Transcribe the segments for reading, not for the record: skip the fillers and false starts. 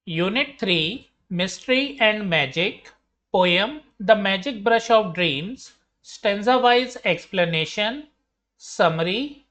Unit 3 Mystery and Magic. Poem The Magic Brush of Dreams. Stanza-wise Explanation. Summary.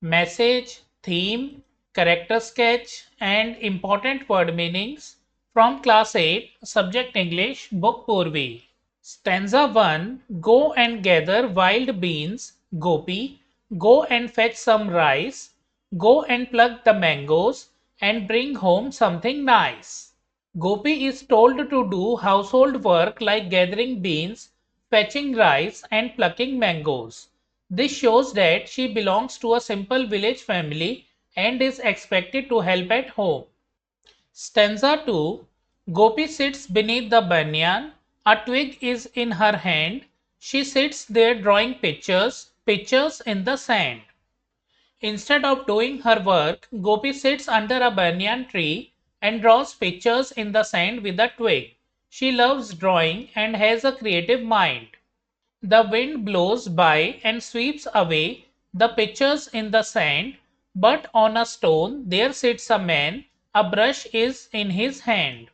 Message, theme, character sketch, and important word meanings from Class 8, Subject English, Book Poorvi. Stanza 1 Go and gather wild beans, Gopi. Go and fetch some rice. Go and pluck the mangoes and bring home something nice. Gopi is told to do household work like gathering beans, fetching rice, and plucking mangoes. This shows that she belongs to a simple village family and is expected to help at home. Stanza 2 Gopi sits beneath the banyan. A twig is in her hand. She sits there drawing pictures in the sand. Instead of doing her work, Gopi sits under a banyan tree and draws pictures in the sand with a twig. She loves drawing and has a creative mind. The wind blows by and sweeps away the pictures in the sand, but on a stone there sits a man, a brush is in his hand.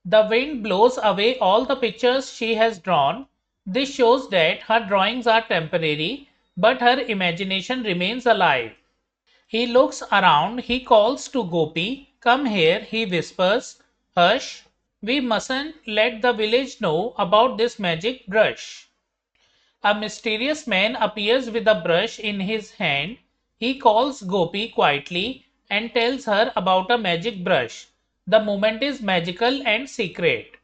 The wind blows away all the pictures she has drawn. This shows that her drawings are temporary, but her imagination remains alive. He looks around, he calls to Gopi, "Come here," he whispers. "Hush, we mustn't let the village know about this magic brush." A mysterious man appears with a brush in his hand. He calls Gopi quietly and tells her about a magic brush. The moment is magical and secret.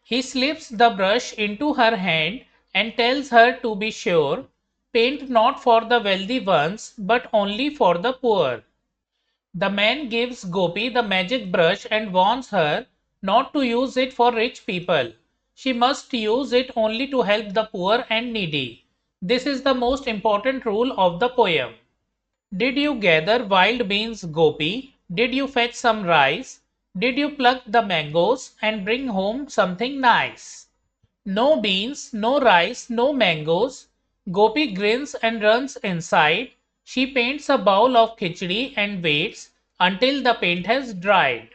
He slips the brush into her hand and tells her to be sure, paint not for the wealthy ones, but only for the poor. The man gives Gopi the magic brush and warns her not to use it for rich people. She must use it only to help the poor and needy. This is the most important rule of the poem. Did you gather wild beans, Gopi? Did you fetch some rice? Did you pluck the mangoes and bring home something nice? No beans, no rice, no mangoes. Gopi grins and runs inside. She paints a bowl of khichdi and waits until the paint has dried.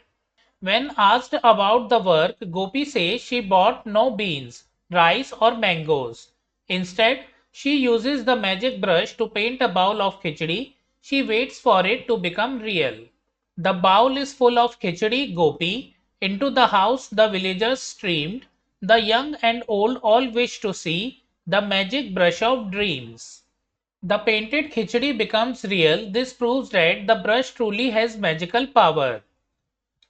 When asked about the work, Gopi says she bought no beans, rice or mangoes. Instead, she uses the magic brush to paint a bowl of khichdi. She waits for it to become real. The bowl is full of khichdi, Gopi. Into the house the villagers streamed. The young and old all wish to see the magic brush of dreams. The painted khichdi becomes real. This proves that the brush truly has magical power.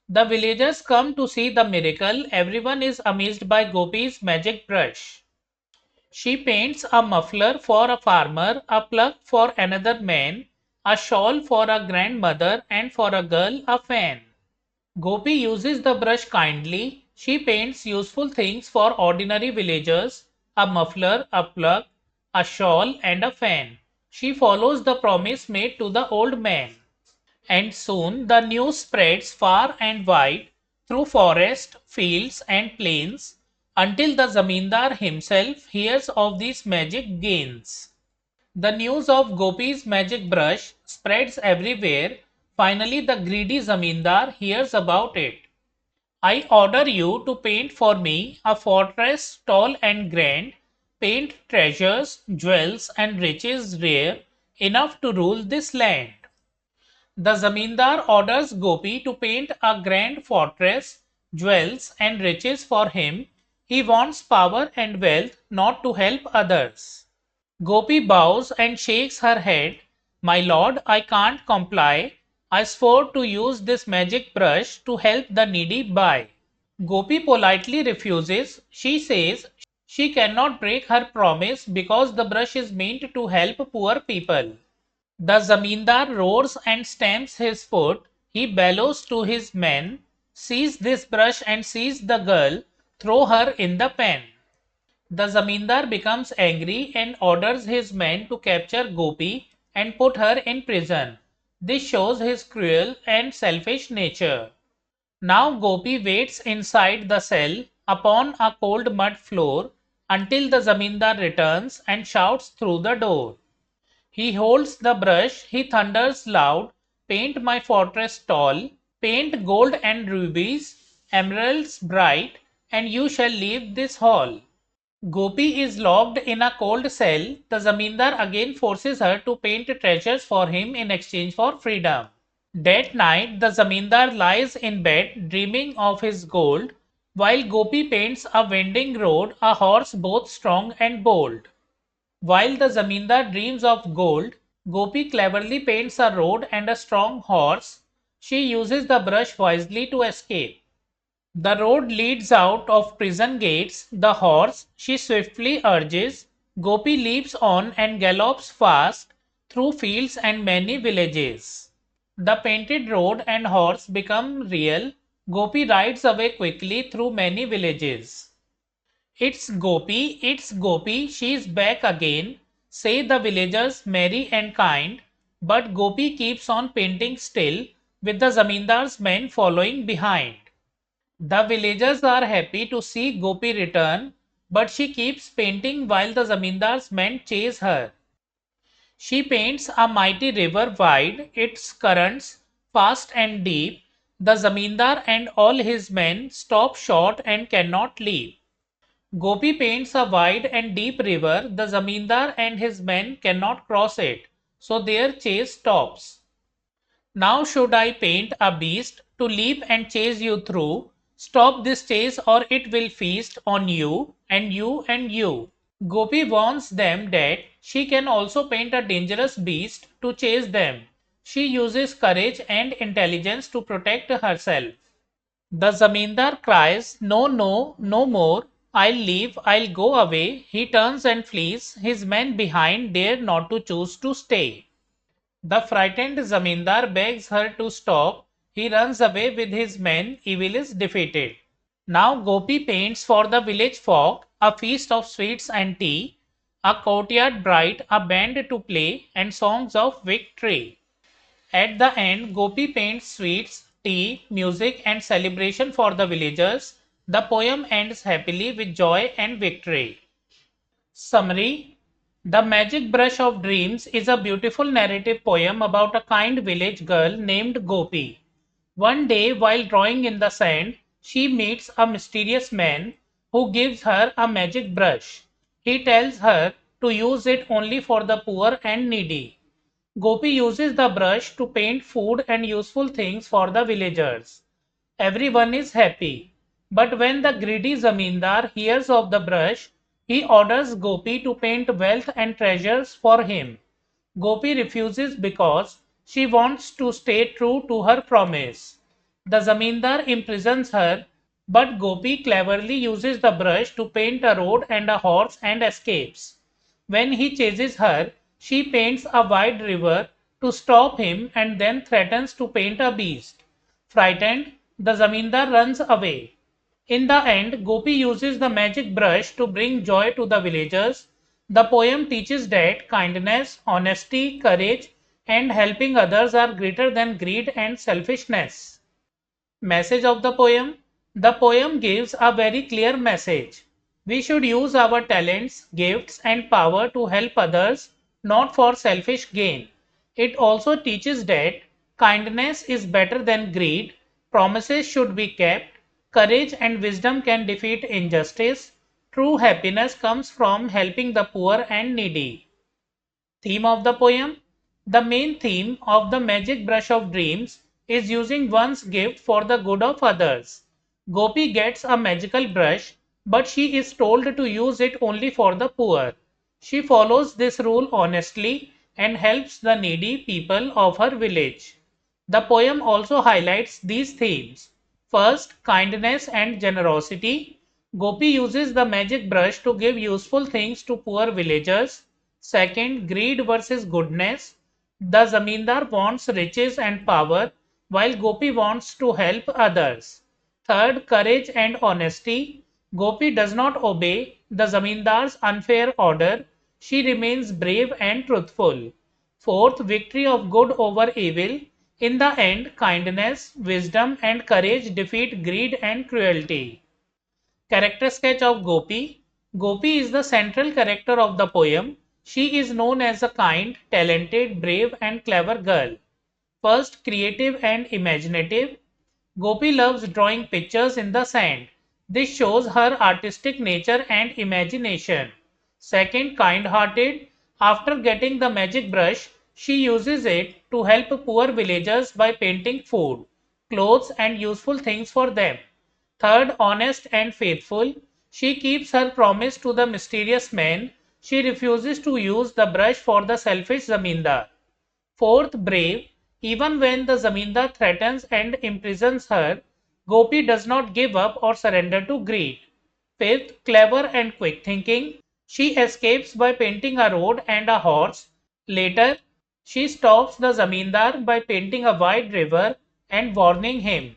The villagers come to see the miracle. Everyone is amazed by Gopi's magic brush. She paints a muffler for a farmer, a plug for another man, a shawl for a grandmother, and for a girl a fan. Gopi uses the brush kindly. She paints useful things for ordinary villagers, a muffler, a plug, a shawl, and a fan. She follows the promise made to the old man. And soon the news spreads far and wide through forest, fields, and plains until the zamindar himself hears of these magic gains. The news of Gopi's magic brush spreads everywhere. Finally, the greedy zamindar hears about it. "I order you to paint for me a fortress tall and grand, paint treasures, jewels, and riches rare, enough to rule this land." The zamindar orders Gopi to paint a grand fortress, jewels, and riches for him. He wants power and wealth, not to help others. Gopi bows and shakes her head. "My lord, I can't comply. I swore to use this magic brush to help the needy by." Gopi politely refuses. She says she cannot break her promise because the brush is meant to help poor people. The zamindar roars and stamps his foot. He bellows to his men, "Seize this brush and seize the girl. Throw her in the pen." The zamindar becomes angry and orders his men to capture Gopi and put her in prison. This shows his cruel and selfish nature. Now Gopi waits inside the cell upon a cold mud floor until the zamindar returns and shouts through the door. He holds the brush, he thunders loud, "Paint my fortress tall, paint gold and rubies, emeralds bright, and you shall leave this hall. Gopi is locked in a cold cell. The Zamindar again forces her to paint treasures for him in exchange for freedom. That night, the Zamindar lies in bed dreaming of his gold, while Gopi paints a winding road, a horse both strong and bold. While the Zamindar dreams of gold, Gopi cleverly paints a road and a strong horse. She uses the brush wisely to escape. The road leads out of prison gates. The horse she swiftly urges. Gopi leaps on and gallops fast through fields and many villages. The painted road and horse become real. Gopi rides away quickly through many villages. It's Gopi, she's back again, say the villagers merry and kind, but Gopi keeps on painting still, with the Zamindar's men following behind. The villagers are happy to see Gopi return, but she keeps painting while the Zamindar's men chase her. She paints a mighty river wide, its currents fast and deep. The Zamindar and all his men stop short and cannot leave. Gopi paints a wide and deep river. The Zamindar and his men cannot cross it, so their chase stops. Now should I paint a beast to leap and chase you through? Stop this chase or it will feast on you and you and you. Gopi warns them that she can also paint a dangerous beast to chase them. She uses courage and intelligence to protect herself. The Zamindar cries, "No, no, no more. I'll leave, I'll go away." He turns and flees. His men behind dare not to choose to stay. The frightened Zamindar begs her to stop. He runs away with his men. Evil is defeated. Now Gopi paints for the village folk a feast of sweets and tea, a courtyard bright, a band to play, and songs of victory. At the end, Gopi paints sweets, tea, music, and celebration for the villagers. The poem ends happily with joy and victory. Summary: The Magic Brush of Dreams is a beautiful narrative poem about a kind village girl named Gopi. One day, while drawing in the sand, she meets a mysterious man who gives her a magic brush. He tells her to use it only for the poor and needy. Gopi uses the brush to paint food and useful things for the villagers. Everyone is happy. But when the greedy Zamindar hears of the brush, he orders Gopi to paint wealth and treasures for him. Gopi refuses because she wants to stay true to her promise. The Zamindar imprisons her, but Gopi cleverly uses the brush to paint a road and a horse and escapes. When he chases her, she paints a wide river to stop him and then threatens to paint a beast. Frightened, the Zamindar runs away. In the end, Gopi uses the magic brush to bring joy to the villagers. The poem teaches that kindness, honesty, courage, and helping others are greater than greed and selfishness. Message of the poem: The poem gives a very clear message. We should use our talents, gifts, and power to help others, not for selfish gain. It also teaches that kindness is better than greed, promises should be kept, courage and wisdom can defeat injustice, true happiness comes from helping the poor and needy. Theme of the poem: The main theme of the Magic Brush of Dreams is using one's gift for the good of others. Gopi gets a magical brush, but she is told to use it only for the poor. She follows this rule honestly and helps the needy people of her village. The poem also highlights these themes. First, kindness and generosity. Gopi uses the magic brush to give useful things to poor villagers. Second, greed versus goodness. The Zamindar wants riches and power, while Gopi wants to help others. Third, courage and honesty. Gopi does not obey the Zamindar's unfair order. She remains brave and truthful. Fourth, victory of good over evil. In the end, kindness, wisdom, and courage defeat greed and cruelty. Character sketch of Gopi. Gopi is the central character of the poem. She is known as a kind, talented, brave, and clever girl. First, creative and imaginative. Gopi loves drawing pictures in the sand. This shows her artistic nature and imagination. Second, kind-hearted. After getting the magic brush, she uses it to help poor villagers by painting food, clothes and useful things for them. Third, honest and faithful. She keeps her promise to the mysterious man. She refuses to use the brush for the selfish zamindar. Fourth, brave. Even when the zamindar threatens and imprisons her, Gopi does not give up or surrender to greed. Fifth, clever and quick thinking. She escapes by painting a road and a horse. Later, she stops the zamindar by painting a wide river and warning him.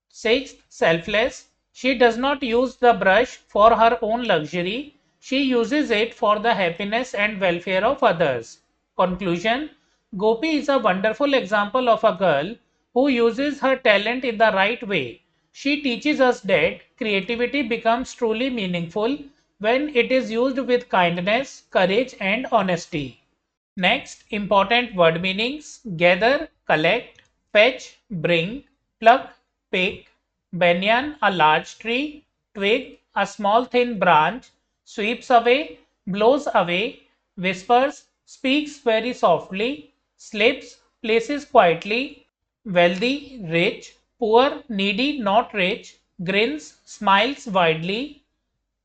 Sixth, selfless. She does not use the brush for her own luxury. She uses it for the happiness and welfare of others. Conclusion: Gopi is a wonderful example of a girl who uses her talent in the right way. She teaches us that creativity becomes truly meaningful when it is used with kindness, courage, and honesty. Next, important word meanings: gather, collect, fetch, bring, pluck, pick, banyan, a large tree, twig, a small thin branch, sweeps away, blows away, whispers, speaks very softly, slips, places quietly, wealthy, rich, poor, needy, not rich, grins, smiles widely,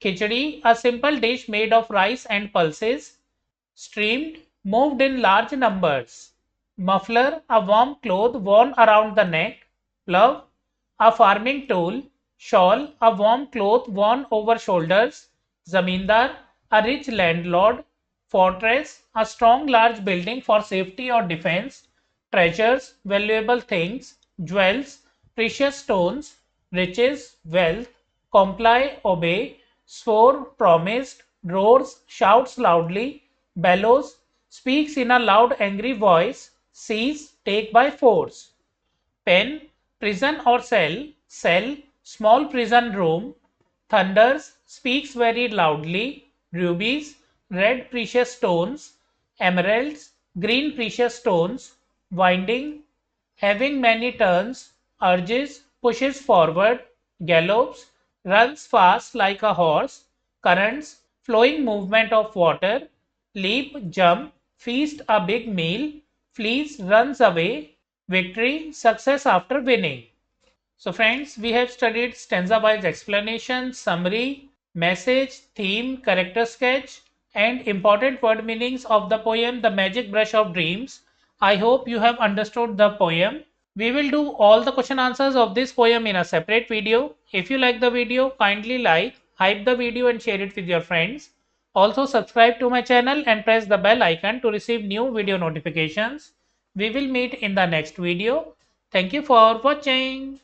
khichdi, a simple dish made of rice and pulses, streamed, moved in large numbers. Muffler, a warm cloth worn around the neck. Plough, a farming tool. Shawl, a warm cloth worn over shoulders. Zamindar, a rich landlord. Fortress, a strong large building for safety or defense. Treasures, valuable things. Jewels, precious stones. Riches, wealth. Comply, obey. Swore, promised. Roars, shouts loudly. Bellows, speaks in a loud angry voice. Seize, take by force. Pen, prison or cell, small prison room. Thunders, speaks very loudly. Rubies, red precious stones. Emeralds, green precious stones. Winding, having many turns. Urges, pushes forward. Gallops, runs fast like a horse. Currents, flowing movement of water. Leap, jump, feast, a big meal. Flees, runs away. Victory, success after winning. So friends, we have studied stanza-wise explanation, summary, message, theme, character sketch, and important word meanings of the poem The Magic Brush of Dreams. I hope you have understood the poem. We will do all the question answers of this poem in a separate video. If you like the video, kindly like, hype the video and share it with your friends. Also subscribe to my channel and press the bell icon to receive new video notifications. We will meet in the next video. Thank you for watching.